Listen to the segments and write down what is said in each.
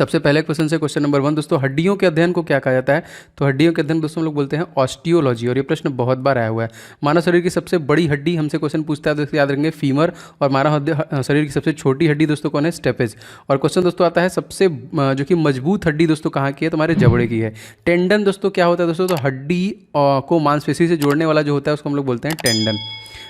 सबसे पहले क्वेश्चन से क्वेश्चन नंबर 1 दोस्तों, हड्डियों के अध्ययन को क्या कहा जाता है? तो हड्डियों के अध्ययन दोस्तों हम लोग बोलते हैं ऑस्टियोलॉजी, और ये प्रश्न बहुत बार आया हुआ है। मानव शरीर की सबसे बड़ी हड्डी हमसे क्वेश्चन पूछता है, दोस्तों याद रखेंगे फीमर। और शरीर की सबसे छोटी हड्डी दोस्तों कौन है? स्टेपेज। और क्वेश्चन दोस्तों आता है सबसे जो कि मजबूत हड्डी दोस्तों कहाँ की है? तुम्हारे जबड़े की है। टेंडन दोस्तों क्या होता है दोस्तों? तो हड्डी को मांसपेशी से जोड़ने वाला जो होता है उसको हम लोग बोलते हैं टेंडन।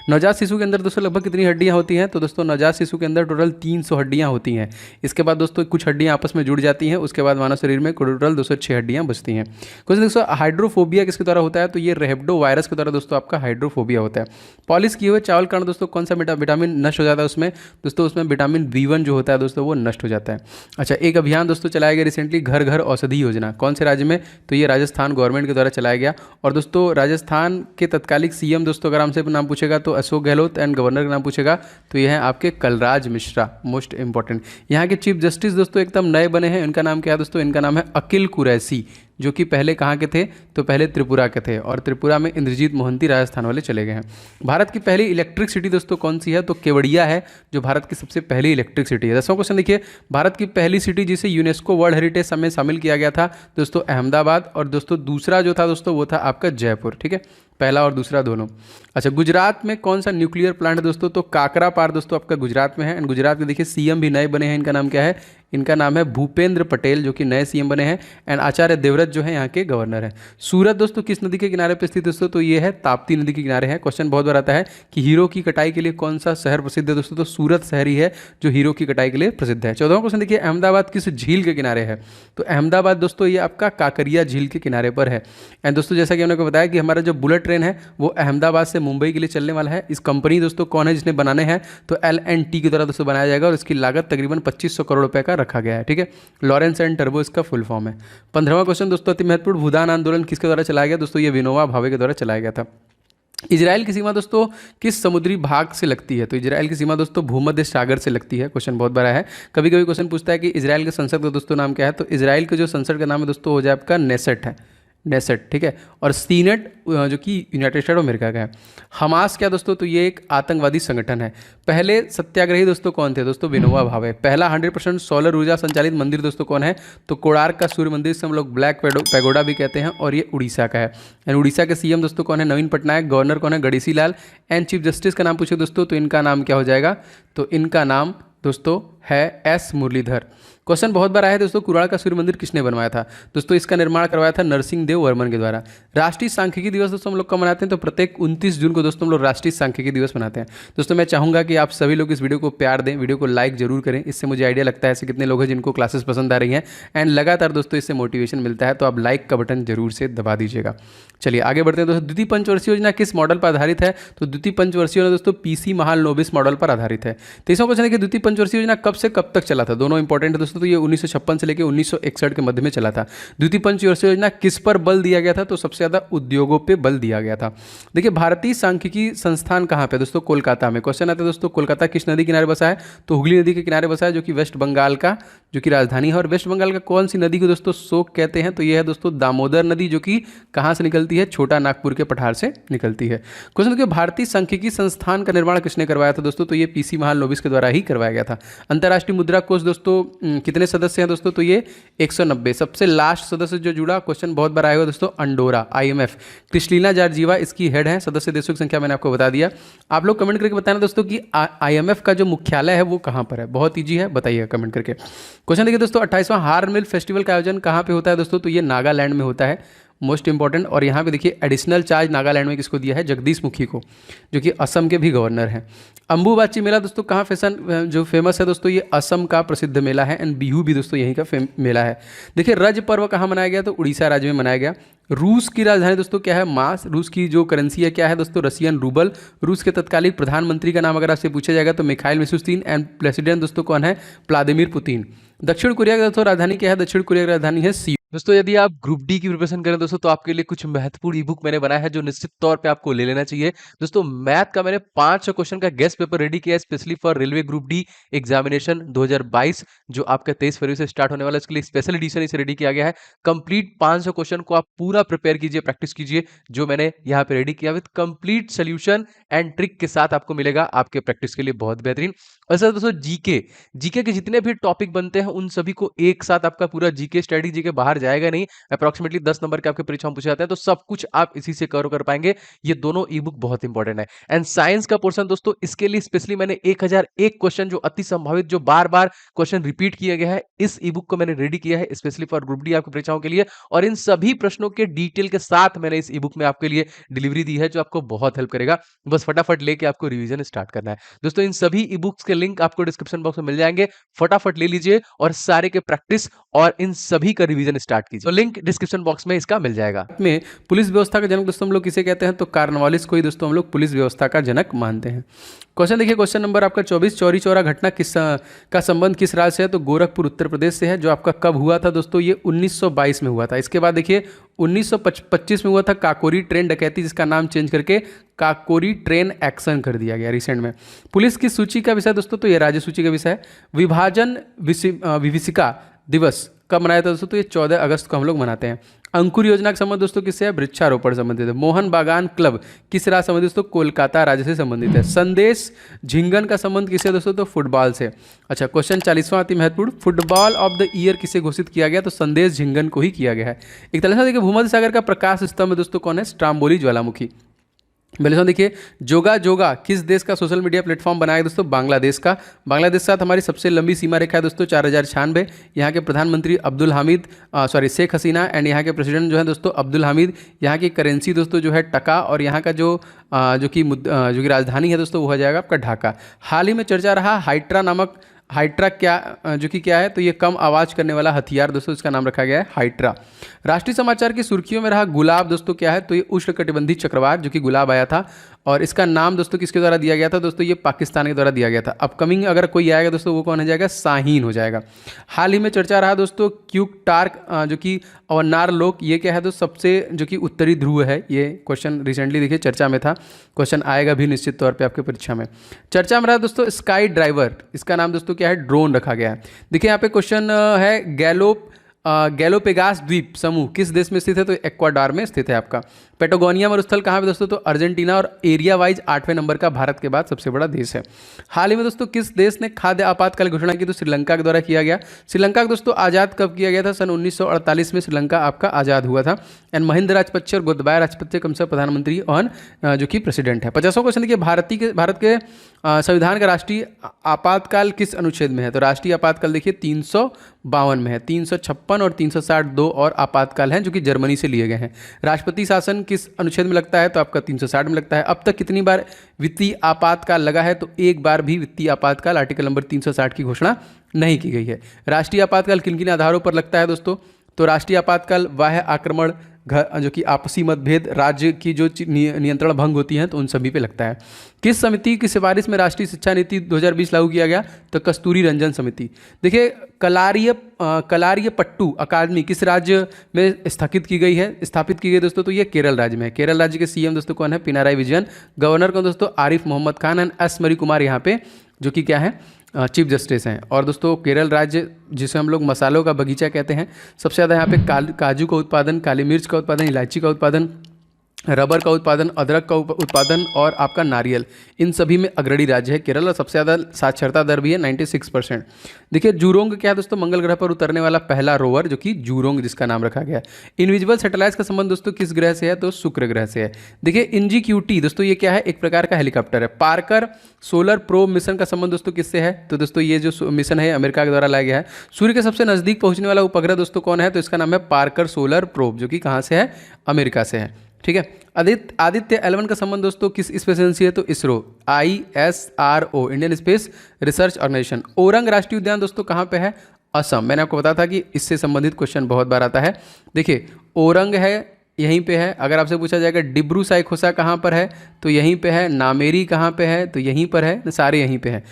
नवजात शिशु के अंदर दोस्तों लगभग कितनी हड्डियां होती हैं? तो दोस्तों नवजात शिशु के अंदर टोटल 300 हड्डियां होती हैं। इसके बाद दोस्तों कुछ हड्डियां आपस में जुड़ जाती हैं, उसके बाद मानव शरीर में टोटल 206 हड्डियां बचती हैं। क्वेश्चन दोस्तों, हाइड्रोफोबिया किसके द्वारा होता है? तो ये रेबडो वायरस के द्वारा दोस्तों आपका हाइड्रोफोबिया होता है। पॉलिश किए हुए चावल कारण दोस्तों कौन सा विटामिन नष्ट हो जाता है उसमें? दोस्तों उसमें विटामिन B1 जो होता है दोस्तों वो नष्ट हो जाता है। अच्छा, एक अभियान दोस्तों चलाया गया रिसेंटली, घर घर औषधि योजना, कौन से राज्य में? तो ये राजस्थान गवर्नमेंट के द्वारा चलाया गया। और दोस्तों राजस्थान के तत्कालिक CM दोस्तों अगर हमसे नाम पूछेगा तो अशोक गहलोत, एंड गवर्नर का नाम पूछेगा तो ये है आपके कलराज मिश्रा, मोस्ट इंपॉर्टेंट। यहाँ के चीफ जस्टिस दोस्तों एकदम नए बने हैं, इनका नाम क्या है दोस्तों? इनका नाम है अकिल कुरैशी, जो कि पहले कहाँ के थे? तो पहले त्रिपुरा के थे, और त्रिपुरा में इंद्रजीत मोहंती राजस्थान वाले चले गए हैं। भारत की पहली इलेक्ट्रिक सिटी दोस्तों कौन सी है? तो केवड़िया है, जो भारत की सबसे पहली इलेक्ट्रिक सिटी है। 10वां क्वेश्चन देखिए, भारत की पहली सिटी जिसे यूनेस्को वर्ल्ड हेरिटेज में शामिल किया गया था दोस्तों अहमदाबाद, और दोस्तों दूसरा जो था दोस्तों वो था आपका जयपुर। ठीक है, पहला और दूसरा दोनों। अच्छा, गुजरात में कौन सा न्यूक्लियर प्लांट है दोस्तों? तो काकरापार दोस्तों आपका गुजरात में है। एंड गुजरात के देखिए CM भी नए बने हैं, इनका नाम क्या है? इनका नाम है भूपेंद्र पटेल, जो कि नए CM बने हैं। एंड आचार्य देवव्रत जो है यहाँ के गवर्नर हैं। सूरत दोस्तों किस नदी के किनारे पर स्थित दोस्तों? तो ये है ताप्ती नदी के किनारे है। क्वेश्चन बहुत बार आता है कि हीरो की कटाई के लिए कौन सा शहर प्रसिद्ध है दोस्तों? तो सूरत शहर ही है जो हीरो की कटाई के लिए प्रसिद्ध है। 14वां क्वेश्चन देखिए, अहमदाबाद किस झील के किनारे है? तो अहमदाबाद दोस्तों ये आपका काकरिया झील के किनारे पर है। एंड दोस्तों जैसा कि हमने को बताया कि हमारा जो बुलेट ट्रेन है वो अहमदाबाद से मुंबई के लिए चलने वाला है। इस कंपनी दोस्तों कौन है जिसने बनाने हैं? तो L&T की द्वारा दोस्तों बनाया जाएगा, और इसकी लागत तकरीबन 2500 करोड़ रुपए का रखा गया है। ठीक है, लॉरेंस एंड टर्बो इसका फुल फॉर्म है। 15वां क्वेश्चन दोस्तों, अति महत्वपूर्ण भूदान आंदोलन किसके द्वारा चलाया गया? दोस्तों ये विनोबा भावे के द्वारा चलाया गया था। इजराइल की सीमा दोस्तों किस समुद्री भाग से लगती है? तो इजराइल की सीमा दोस्तों भूमध्य सागर से लगती है। क्वेश्चन बहुत बड़ा है, कभी कभी क्वेश्चन पूछता है कि इजराइल के संसद का दोस्तों नाम क्या है? तो इजराइल के जो संसद का नाम है दोस्तों हो जाए आपका नेसेट है, नेसेट। ठीक है, और सीनेट जो कि यूनाइटेड स्टेट ऑफ अमेरिका का है। हमास क्या दोस्तों? तो ये एक आतंकवादी संगठन है। पहले सत्याग्रही दोस्तों कौन थे? दोस्तों विनोबा भावे। पहला 100% सोलर ऊर्जा संचालित मंदिर दोस्तों कौन है? तो कोणार्क का सूर्य मंदिर से हम लोग ब्लैक पैगोडा भी कहते हैं, और ये उड़ीसा का है। एंड उड़ीसा के CM दोस्तों कौन है? नवीन पटनायक। गवर्नर कौन है? Ganeshi Lal. And chief justice का नाम पूछे दोस्तों तो इनका नाम क्या हो जाएगा? तो इनका नाम दोस्तों है S मुरलीधर। क्वेश्चन बहुत बार आया है दोस्तों, कुराड़ का सूर्य मंदिर किसने बनवाया था? दोस्तों इसका निर्माण करवाया था नरसिंह देव वर्मन के द्वारा। राष्ट्रीय सांख्यिकी दिवस दोस्तों हम लोग कब मनाते हैं? तो प्रत्येक 29 जून को दोस्तों हम लोग राष्ट्रीय सांख्यिकी दिवस मनाते हैं। दोस्तों मैं चाहूंगा कि आप सभी लोग इस वीडियो को प्यार दें, वीडियो को लाइक जरूर करें, इससे मुझे आइडिया लगता है ऐसे कितने लोग हैं जिनको क्लासेस पसंद आ रही हैं, एंड लगातार दोस्तों इससे मोटिवेशन मिलता है। तो आप लाइक का बटन जरूर से दबा दीजिएगा। चलिए आगे बढ़ते हैं दोस्तों। द्वितीय पंचवर्षीय योजना किस मॉडल पर आधारित है? तो द्वितीय पंचवर्षीय योजना दोस्तों PC महालनोबिस मॉडल पर आधारित है। 23वां क्वेश्चन है कि द्वितीय पंचवर्षीय योजना कब से कब तक चला था? दोनों इंपॉर्टेंट है दोस्तों। तो ये 1956 से लेकर 1961 के मध्य में चला था। द्वितीय पंचवर्षीय योजना किस पर बल दिया गया था? तो सबसे ज्यादा उद्योगों पे बल दिया गया था। देखिए भारतीय सांख्यिकी संस्थान कहाँ पे? दोस्तों कोलकाता में। क्वेश्चन आता है दोस्तों, कोलकाता किस नदी किनारे बसा है? तो हुगली नदी के किनारे बसा है, जो कि वेस्ट बंगाल का जो कि राजधानी है। और वेस्ट बंगाल का कौन सी नदी को दोस्तों शोक कहते हैं? तो यह है दोस्तों दामोदर नदी, जो कि कहाँ से निकलती है? छोटा नागपुर के पठार से निकलती है। क्वेश्चन देखिए, भारतीय सांख्यिकी संस्थान का निर्माण किसने करवाया था दोस्तों? तो ये PC महालनोबिस के द्वारा ही करवाया गया था। अंतर्राष्ट्रीय मुद्रा कोष दोस्तों कितने सदस्य हैं दोस्तों? तो ये 190। सबसे लास्ट सदस्य जो जुड़ा, क्वेश्चन बहुत बार आएगा दोस्तों, अंडोरा IMF। क्रिस्टलीना जॉर्जिवा इसकी हेड है। सदस्य देशों की संख्या मैंने आपको बता दिया। आप लोग कमेंट करके बताना दोस्तों कि IMF का जो मुख्यालय है वो कहाँ पर है। बहुत ईजी है, बताइएगा कमेंट करके। क्वेश्चन देखिए दोस्तों, 28वां हार्नबिल फेस्टिवल का आयोजन कहाँ पे होता है दोस्तों? तो ये नागालैंड में होता है, मोस्ट इंपॉर्टेंट। और यहाँ पे देखिए एडिशनल चार्ज नागालैंड में किसको दिया है? जगदीश मुखी को, जो कि असम के भी गवर्नर हैं। अंबुबाची मेला दोस्तों कहाँ जो फेमस है दोस्तों? ये असम का प्रसिद्ध मेला है। एंड बिहू भी दोस्तों यहीं का मेला है। देखिए रज पर्व कहाँ मनाया गया? तो उड़ीसा राज्य में मनाया गया। रूस की राजधानी दोस्तों क्या है? मास। रूस की जो करेंसी है क्या है दोस्तों? Russian rouble. रूस के तत्कालीन प्रधानमंत्री का नाम अगर आपसे पूछा जाएगा तो मिखाइल मिशुस्तिन। एंड प्रेसिडेंट दोस्तों कौन है? Vladimir Putin. दक्षिण कोरिया की दोस्तों राजधानी क्या है? दक्षिण कोरिया की राजधानी है दोस्तों यदि आप ग्रुप डी की प्रिपरेशन करें दोस्तों तो आपके लिए कुछ महत्वपूर्ण ई बुक मैंने बनाया है जो निश्चित तौर पे आपको ले लेना चाहिए। दोस्तों मैथ का मैंने 500 क्वेश्चन का गेस्ट पेपर रेडी किया है specially for railway group D examination 2022 जो आपका 23 फरवरी से स्टार्ट होने वाला है। इसके लिए स्पेशल एडिशन इसे रेडी किया गया है। कंप्लीट 500 क्वेश्चन को आप पूरा प्रिपेयर कीजिए, प्रैक्टिस कीजिए, जो मैंने यहाँ पे रेडी किया with complete solution and trick के साथ आपको मिलेगा आपके प्रैक्टिस के लिए बहुत बेहतरीन। और सर दोस्तों जीके जीके के जितने भी टॉपिक बनते हैं उन सभी को एक साथ आपका पूरा जीके स्टडी जीके बाहर जाएगा नहीं। अप्रोक्सीमेटली 10 नंबर के आपके परीक्षा में पूछे जाते हैं तो सब कुछ आप इसी से कवर कर पाएंगे। ये दोनों ई बुक बहुत इंपॉर्टेंट है। एंड साइंस का पोर्शन दोस्तों इसके लिए स्पेशली मैंने 1001 क्वेश्चन जो अति संभावित जो बार बार क्वेश्चन रिपीट किया गया है इस ई बुक को मैंने रेडी किया है स्पेशली फॉर ग्रुप डी आपकी परीक्षाओं के लिए। और इन सभी प्रश्नों के डिटेल के साथ मैंने इस ई बुक में आपके लिए डिलीवरी दी है जो आपको बहुत हेल्प करेगा। बस फटाफट लेके आपको रिवीजन स्टार्ट करना है। दोस्तों इन सभी ई बुक्स के लिंक आपको डिस्क्रिप्शन बॉक्स में मिल जाएंगे, फटाफट ले लीजिए और सारे के प्रैक्टिस और इन सभी का रिवीजन स्टार्ट कीजिए। तो लिंक डिस्क्रिप्शन बॉक्स में इसका मिल जाएगा। में पुलिस व्यवस्था का जनक दोस्तों हम लोग किसे कहते हैं, तो कार्नवालिस को ही दोस्तों हम लोग पुलिस व्यवस्था का जनक मानते हैं। क्वेश्चन देखिए, क्वेश्चन नंबर आपका 24, चौरी चौरा घटना किस का संबंध किस राज्य से है, तो गोरखपुर उत्तर प्रदेश से है। जो आपका कब हुआ था दोस्तों, ये 1922 में हुआ था। इसके बाद देखिए 1925 में हुआ था काकोरी ट्रेन डकैती, जिसका नाम चेंज करके काकोरी ट्रेन एक्शन कर दिया गया रिसेंट में। पुलिस की सूची का विषय दोस्तों, तो ये राज्य सूची का विषय है। विभाजन विभीषिका दिवस कब मनाया था दोस्तों, तो ये 14 अगस्त को हम लोग मनाते हैं। अंकुर योजना का संबंध दोस्तों किससे है, वृक्षारोपण संबंधित है। मोहन बागान क्लब किस राज्य संबंधित दोस्तों, कोलकाता राज्य से संबंधित है। संदेश झिंगन का संबंध किससे है दोस्तों, तो फुटबॉल से। अच्छा क्वेश्चन 40वां अति महत्वपूर्ण, फुटबॉल ऑफ द ईयर किसे घोषित किया गया, तो संदेश झिंगन को ही किया गया है। 41वां देखिए, भूमध्य सागर का प्रकाश स्तंभ दोस्तों कौन है, स्ट्राम्बोली ज्वालामुखी। पहले देखिए, जोगा जोगा किस देश का सोशल मीडिया प्लेटफॉर्म बनाया दोस्तों, बांग्लादेश का। बांग्लादेश के साथ हमारी सबसे लंबी सीमा रेखा है दोस्तों 4096। यहाँ के प्रधानमंत्री अब्दुल हामिद शेख हसीना एंड यहाँ के प्रेसिडेंट जो है दोस्तों अब्दुल हामिद। यहाँ की करेंसी दोस्तों जो है टका, और यहाँ का जो कि राजधानी है दोस्तों वो हो जाएगा आपका ढाका। हाल ही में चर्चा रहा हाइड्रा जो कि क्या है, तो ये कम आवाज़ करने वाला हथियार दोस्तों, इसका नाम रखा गया है हाइड्रा। राष्ट्रीय समाचार की सुर्खियों में रहा गुलाब दोस्तों क्या है, तो ये उष्णकटिबंधीय चक्रवात जो कि गुलाब आया था, और इसका नाम दोस्तों किसके द्वारा दिया गया था दोस्तों, ये पाकिस्तान के द्वारा दिया गया था। अपकमिंग अगर कोई आएगा दोस्तों वो कौन हो जाएगा, शाहीन हो जाएगा। हाल ही में चर्चा रहा दोस्तों क्यूक टार्क जो कि अवनार लोक, ये क्या है दोस्तों, सबसे जो कि उत्तरी ध्रुव है। ये क्वेश्चन रिसेंटली देखिए चर्चा में था, क्वेश्चन आएगा भी निश्चित तौर पे आपके परीक्षा में। चर्चा में रहा दोस्तों स्काई ड्राइवर, इसका नाम दोस्तों क्या है, ड्रोन रखा गया है। देखिए यहाँ पे क्वेश्चन है गैलोपेगास द्वीप समूह किस देश में स्थित है, तो एक्वाडोर में स्थित है आपका। पेटागोनिया मरुस्थल कहाँ पे दोस्तों, तो अर्जेंटीना, और एरिया वाइज 8वें नंबर का भारत के बाद सबसे बड़ा देश है। हाल ही में दोस्तों किस देश ने खाद्य आपातकाल घोषणा की, तो श्रीलंका के द्वारा किया गया। श्रीलंका दोस्तों आज़ाद कब किया गया था, सन 1948 में श्रीलंका आपका आज़ाद हुआ था। एंड महिंद्रा राजपक्षे और गोतबाया राजपक्षे कम से प्रधानमंत्री और जो कि प्रेसिडेंट है। 50वां क्वेश्चन देखिए, भारत के संविधान का राष्ट्रीय आपातकाल किस अनुच्छेद में है, तो राष्ट्रीय आपातकाल देखिए 352 में है। 356 और 362 और आपातकाल हैं जो कि जर्मनी से लिए गए हैं। राष्ट्रपति शासन किस अनुच्छेद में लगता है, तो आपका 360 में लगता है। अब तक कितनी बार वित्तीय आपातकाल लगा है, तो एक बार भी वित्तीय आपातकाल आर्टिकल नंबर 360 की घोषणा नहीं की गई है। राष्ट्रीय आपातकाल किन किन आधारों पर लगता है दोस्तों, तो राष्ट्रीय आपातकाल बाह्य आक्रमण, जो कि आपसी मतभेद, राज्य की जो नियंत्रण भंग होती हैं, तो उन सभी पे लगता है। किस समिति की सिफारिश में राष्ट्रीय शिक्षा नीति 2020 लागू किया गया, तो कस्तूरी रंजन समिति। देखिए कलारियपट्टू अकादमी किस राज्य में स्थापित की गई दोस्तों, तो ये केरल राज्य में है। केरल राज्य के सीएम दोस्तों कौन है, पिनाराई विजयन। गवर्नर कौन दोस्तों, आरिफ मोहम्मद खान एंड एस मरी कुमार यहाँ पे जो कि क्या है, चीफ जस्टिस हैं। और दोस्तों केरल राज्य जिसे हम लोग मसालों का बगीचा कहते हैं, सबसे ज़्यादा यहाँ पे काजू का उत्पादन, काली मिर्च का उत्पादन, इलायची का उत्पादन, रबर का उत्पादन, अदरक का उत्पादन और आपका नारियल, इन सभी में अग्रणी राज्य है केरल। और सबसे ज़्यादा साक्षरता दर भी है 96%। देखिए जूरोंग क्या है दोस्तों, मंगल ग्रह पर उतरने वाला पहला रोवर जो कि जूरोंग जिसका नाम रखा गया है। इनविजिबल सैटेलाइट्स का संबंध दोस्तों किस ग्रह से है, तो शुक्र ग्रह से है। देखिए InGQT दोस्तों ये क्या है, एक प्रकार का हेलीकॉप्टर है। पार्कर सोलर प्रोब मिशन का संबंध दोस्तों किससे है, तो दोस्तों ये जो मिशन है अमेरिका के द्वारा लाया गया है। सूर्य के सबसे नजदीक पहुंचने वाला उपग्रह दोस्तों कौन है, तो इसका नाम है पार्कर सोलर प्रोब जो कि कहाँ से है, अमेरिका से है। ठीक है। आदित्य L1 का संबंध दोस्तों किस स्पेस एजेंसी है, तो ISRO, ISRO Indian space research organisation. Orang राष्ट्रीय उद्यान दोस्तों कहाँ पे है, असम। मैंने आपको बताया था कि इससे संबंधित क्वेश्चन बहुत बार आता है। देखिए ओरंग है यहीं पे है। अगर आपसे पूछा जाएगा डिब्रू साइखोसा कहाँ पर है, तो यहीं पे है। नामेरी कहाँ पे है, तो यहीं पर है। सारे यहीं पे है।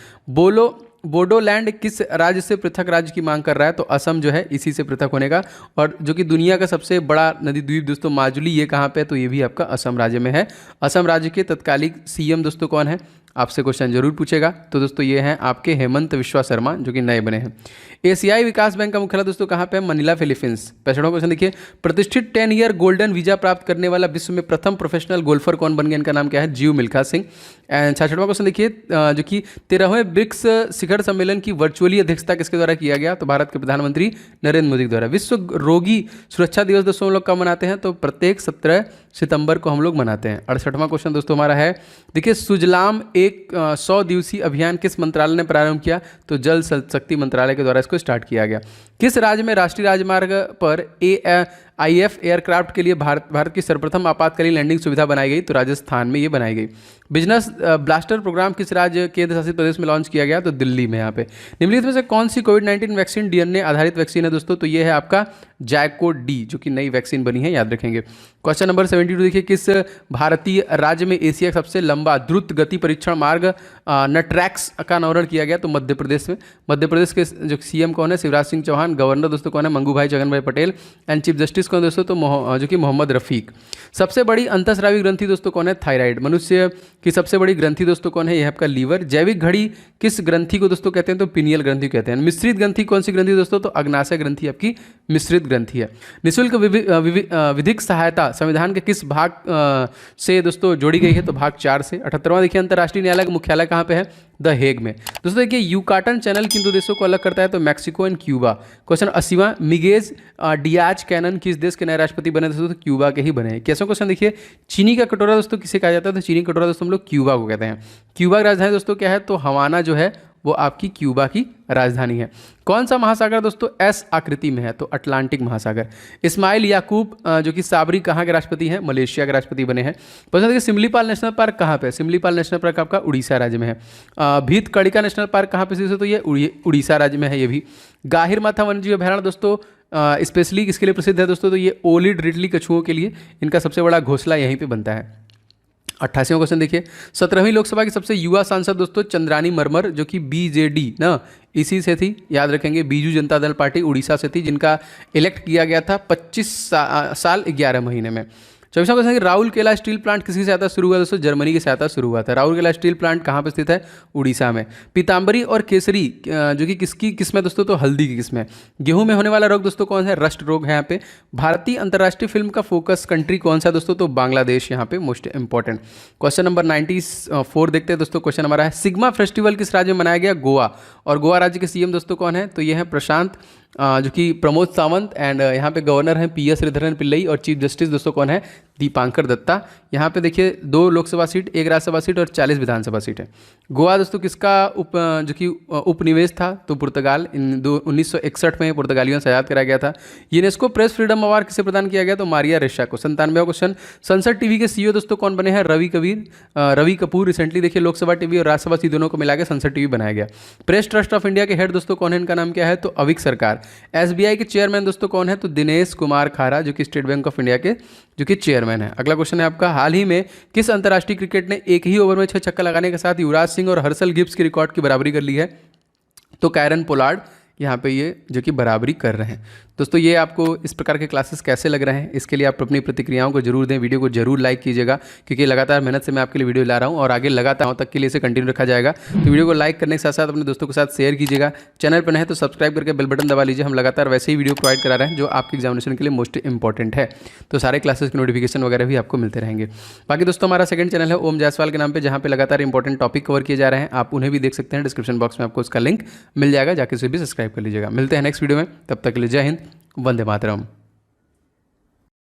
बोडोलैंड किस राज्य से पृथक राज्य की मांग कर रहा है? तो असम जो है इसी से पृथक होने का। और जो कि दुनिया का सबसे बड़ा नदी द्वीप दोस्तों माजुली, ये कहाँ पे है? तो ये भी आपका असम राज्य में है। असम राज्य के तत्कालीन सीएम दोस्तों कौन है? आपसे क्वेश्चन जरूर पूछेगा। तो दोस्तों ये हैं आपके हेमंत विश्वा शर्मा, जो कि नए बने हैं। एशियाई विकास बैंक का मुख्यालय दोस्तों कहाँ पे है? Manila, Philippines. 65वां क्वेश्चन देखिए, प्रतिष्ठित 10 ईयर गोल्डन वीजा प्राप्त करने वाला विश्व में प्रथम प्रोफेशनल गोल्फर कौन बन गया? इनका नाम क्या है? जीव मिल्खा सिंह। एंड 66वां क्वेश्चन देखिए, जो कि 13वें ब्रिक्स शिखर सम्मेलन की वर्चुअली अध्यक्षता किसके द्वारा किया गया? तो भारत के प्रधानमंत्री नरेंद्र मोदी के द्वारा। विश्व रोगी सुरक्षा दिवस दोस्तों हम लोग कब मनाते हैं? तो प्रत्येक 17 सितंबर को हम लोग मनाते हैं। 68वां क्वेश्चन दोस्तों हमारा है, देखिए सुजलाम एक 100 दिवसीय अभियान किस मंत्रालय ने प्रारंभ किया? तो जल शक्ति मंत्रालय के द्वारा इसको स्टार्ट किया गया। किस राज्य में राष्ट्रीय राजमार्ग पर IF एयरक्राफ्ट के लिए भारत की सर्वप्रथम आपातकालीन लैंडिंग सुविधा बनाई गई? तो राजस्थान में ये बनाई गई। बिजनेस ब्लास्टर प्रोग्राम किस राज्य केंद्र शासित प्रदेश में लॉन्च किया गया? तो दिल्ली में। यहाँ पे निम्नलिखित में से कौन सी कोविड-19 वैक्सीन DNA आधारित वैक्सीन है दोस्तों? तो ये है आपका जैको-डी, जो कि नई वैक्सीन बनी है, याद रखेंगे। क्वेश्चन नंबर 72 देखिए, किस भारतीय राज्य में एशिया का सबसे लंबा द्रुत गति परीक्षण मार्ग नट्रैक्स का अनावरण किया गया? तो मध्य प्रदेश में। मध्य प्रदेश के जो सीएम कौन है? शिवराज सिंह चौहान। गवर्नर दोस्तों कौन है? मंगू भाई जगन भाई पटेल। एंड चीफ जस्टिस कौन दोस्तों? तो जो कि मोहम्मद रफीक। सबसे बड़ी अंतःस्रावी ग्रंथि दोस्तों कौन है? थायराइड। मनुष्य की सबसे बड़ी ग्रंथि दोस्तों कौन है? यह आपका लीवर। जैविक घड़ी किस ग्रंथि को दोस्तों कहते हैं? तो पिनियल ग्रंथि कहते हैं। मिश्रित ग्रंथि कौन सी ग्रंथि दोस्तों? तो अग्नाशय ग्रंथि आपकी मिश्रित ग्रंथि है। निःशुल्क विधिक सहायता संविधान के किस भाग से दोस्तों जोड़ी गई है? तो भाग 4 से। 78वां देखिए, अंतर्राष्ट्रीय न्यायालय का मुख्यालय कहाँ पे है? द हेग में। दोस्तों देखिए, यूकाटन चैनल किन दो देशों को अलग करता है? तो मैक्सिको एंड क्यूबा। क्वेश्चन 80वां, मिगेज डियाज कैनन किस देश के नए राष्ट्रपति बने? दोस्तों तो क्यूबा के ही बने हैं। कैसा क्वेश्चन देखिए, चीनी का कटोरा दोस्तों किसे कहा जाता है? तो चीनी कटोरा दोस्तों हम लोग क्यूबा को कहते हैं। क्यूबा की राजधानी दोस्तों क्या है? तो हवाना जो है वो आपकी क्यूबा की राजधानी है। कौन सा महासागर दोस्तों एस आकृति में है? तो अटलांटिक महासागर। इस्माइल याकूब जो कि साबरी कहाँ के राष्ट्रपति हैं? मलेशिया के राष्ट्रपति बने हैं। पसंद देखिए, सिमलीपाल नेशनल पार्क कहाँ पे है? सिमलीपाल नेशनल पार्क आपका उड़ीसा राज्य में है। भीतकड़िका नेशनल पार्क कहाँ पे स्थित है? तो ये उड़ीसा राज्य में है ये भी। गाहिर माथा वन्यजीव अभयारण्य दोस्तों स्पेशली किसके लिए प्रसिद्ध है दोस्तों? तो ये ओलिड रिडली कछुओं के लिए। इनका सबसे बड़ा घोंसला यहीं पे बनता है। 88वां क्वेश्चन देखिए, 17वीं लोकसभा की सबसे युवा सांसद दोस्तों चंद्रानी मरमर, जो कि BJD ना इसी से थी, याद रखेंगे, बीजू जनता दल पार्टी उड़ीसा से थी, जिनका इलेक्ट किया गया था 25 साल 11 महीने में। 24वां क्वेश्चन है, राउरकेला स्टील प्लांट किसकी सहायता शुरू हुआ दोस्तों? जर्मनी की सहायता शुरू हुआ था। राउरकेला स्टील प्लांट कहाँ पर स्थित है? उड़ीसा में। पीताम्बरी और केसरी जो कि किसकी किस्म है दोस्तों? तो हल्दी की किस्म है। गेहूं में होने वाला रोग दोस्तों कौन है? रस्ट रोग है यहाँ पे। भारतीय अंतर्राष्ट्रीय फिल्म का फोकस कंट्री कौन सा है दोस्तों? तो बांग्लादेश यहाँ पे मोस्ट इंपॉर्टेंट। क्वेश्चन नंबर 94 देखते हैं दोस्तों। क्वेश्चन हमारा है, सिग्मा फेस्टिवल किस राज्य में मनाया गया? गोवा। और गोवा राज्य के सीएम दोस्तों कौन है? तो ये है प्रशांत जो कि प्रमोद सावंत। एंड यहाँ पे गवर्नर हैं PS श्रीधरन पिल्लई। और चीफ जस्टिस दोस्तों कौन है? दीपांकर दत्ता। यहाँ पे देखिए 2 लोकसभा सीट, 1 राज्यसभा सीट और 40 विधानसभा सीट है। गोवा दोस्तों किसका जो कि उपनिवेश था? तो पुर्तगाल। 1961 में पुर्तगालियों से आज़ाद कराया गया था। यूनेस्को प्रेस फ्रीडम अवार्ड किसे प्रदान किया गया? तो मारिया रेशा को। 97वां क्वेश्चन, संसद टीवी के CEO दोस्तों कौन बने हैं? रवि कपूर। रिसेंटली देखिए लोकसभा टीवी और राज्यसभा टीवी दोनों को मिला के संसद टीवी बनाया गया। प्रेस ट्रस्ट ऑफ इंडिया के हेड दोस्तों कौन है? इनका नाम क्या है? तो अविक सरकार। SBI के चेयरमैन दोस्तों कौन है? तो दिनेश कुमार खारा, जो कि स्टेट बैंक ऑफ इंडिया के जो कि चेयरमैन है। अगला क्वेश्चन है आपका, हाल ही में किस अंतर्राष्ट्रीय क्रिकेट ने एक ही ओवर में 6 छक्का लगाने के साथ युवराज सिंह और हर्षल गिब्स के रिकॉर्ड की बराबरी कर ली है? तो कैरन पोलार्ड यहाँ पे ये जो कि बराबरी कर रहे हैं। दोस्तों ये आपको इस प्रकार के क्लासेस कैसे लग रहे हैं, इसके लिए आप अपनी प्रतिक्रियाओं को जरूर दें, वीडियो को जरूर लाइक कीजिएगा, क्योंकि लगातार मेहनत से मैं आपके लिए वीडियो ला रहा हूं और आगे लगातार तक के लिए इसे कंटिन्यू रखा जाएगा। तो वीडियो को लाइक करने के साथ साथ अपने दोस्तों के साथ शेयर कीजिएगा। चैनल पर नए हैं तो सब्सक्राइब करके बेल बटन दबा लीजिए। हम लगातार वैसे ही वीडियो प्रोवाइड करा रहे हैं जो आपके एग्जामिनेशन के लिए मोस्ट इंपॉर्टेंट है। तो सारे क्लासेस के नोटिफिकेशन वगैरह भी आपको मिलते रहेंगे। बाकी दोस्तों हमारा सेकंड चैनल है ओम जायसवाल के नाम पे, जहाँ पे लगातार इंपॉर्टेंट टॉपिक कवर किए जा रहे हैं। आप उन्हें भी देख सकते हैं, डिस्क्रिप्शन बॉक्स में आपको उसका लिंक मिल जाएगा, जाके उसे भी सब्सक्राइब कर लीजिएगा। मिलते हैं नेक्स्ट वीडियो में, तब तक के लिए जय हिंद, वंदे मातरम।